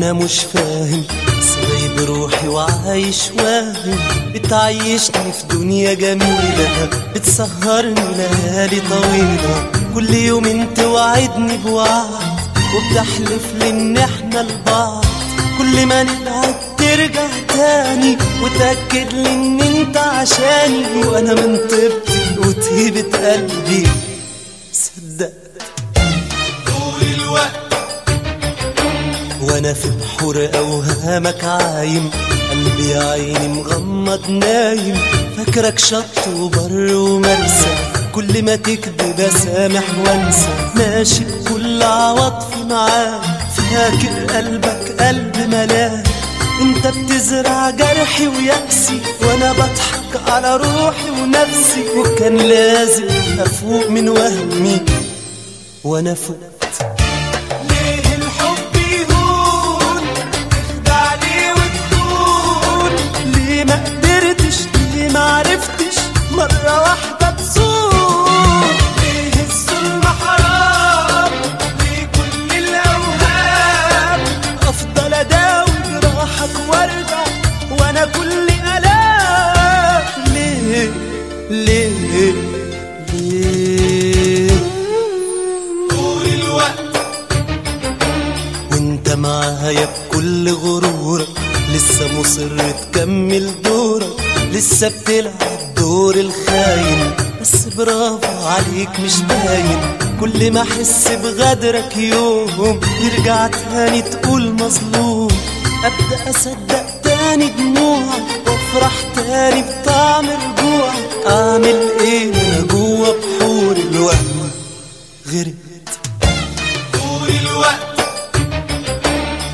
وانا مش فاهم، سايب روحي وعايش واهم. بتعيشني في دنيا جميلة، بتسهرني ليالي طويلة. كل يوم توعدني بوعد، وبتحلف لي ان احنا لبعض. كل ما نبعد ترجع تاني، وتأكد لي ان انت عشاني. وانا من طيبتي وطيبة قلبي صدقت طول الوقت وانا في بحور اوهامك عايم. قلبي يا عيني مغمض نايم، فاكرك شط وبر ومرسى. كل ما تكذب اسامح وانسى، ماشي بكل عواطفي معاك. فاكر قلبك قلب ملاك، انت بتزرع جرحي ويأسي، وانا بضحك على روحي ونفسي. وكان لازم افوق من وهمي وانا فقت. ليه الحب يهون، تخدع ليه وتكون؟ ليه ما قدرتش، ليه ما عرفتش مرة واحدة تصون؟ ليه الظلم حرام، ليه كل الأوهام؟ افضل اداوي جراحك وارجع وانا كل الام. ليه ليه ليه طول الوقت وانت معايا بكل غرورك، لسه مصر تكمل دورك. لسه بتلعب دور الخاين، بس برافو عليك مش باين. كل ما احس بغدرك يوم، يرجع تاني تقول مظلوم. ابدا اصدق تاني دموعك، وافرح تاني بطعم رجوعك. اعمل ايه انا جوا بحور الوهم غرقت. طول الوقت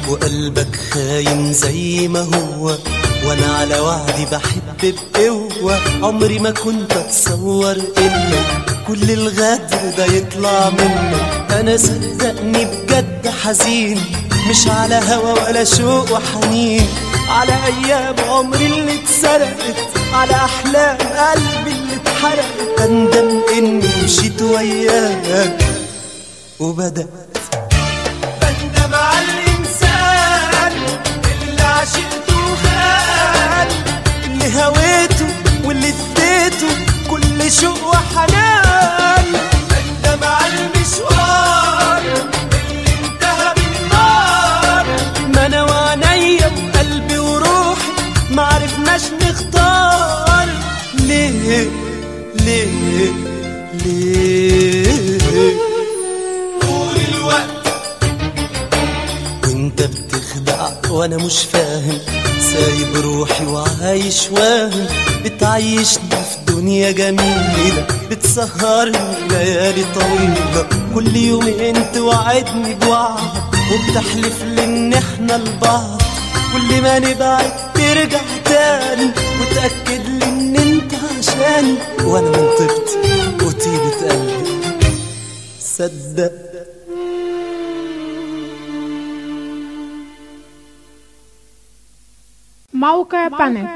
وقلبك خاين زي ما هو، وانا على وعدي بحب بقوة. عمري ما كنت اتصور انك كل الغدر ده يطلع منك. انا صدقني بجد حزين، مش على هوى ولا شوق وحنين. على ايام عمري اللي اتسرقت، على احلام قلبي اللي اتحرقت. اندم اني مشيت وياك وبدأت بندم على الإنسان اللي عشقته وخان، اللي هويته واللي اديته كل شوق وحنان. بندم على المشوار اللي انتهى بالنار. ما انا وعينيا وقلبي وروحي معرفناش نختار. ليه ليه ليه طول الوقت وانت بتخدع وانا مش فاهم، سايب روحي وعايش واهم. بتعيشني في دنيا جميلة، بتسهرني ليالي طويلة. كل يومين توعدني بوعد، وبتحلف لي ان احنا لبعض. كل ما نبعد ترجع تاني، وتأكد لي ان انت عشاني. وانا من طيبتي وطيبة قلبي صدق. موقع بانل.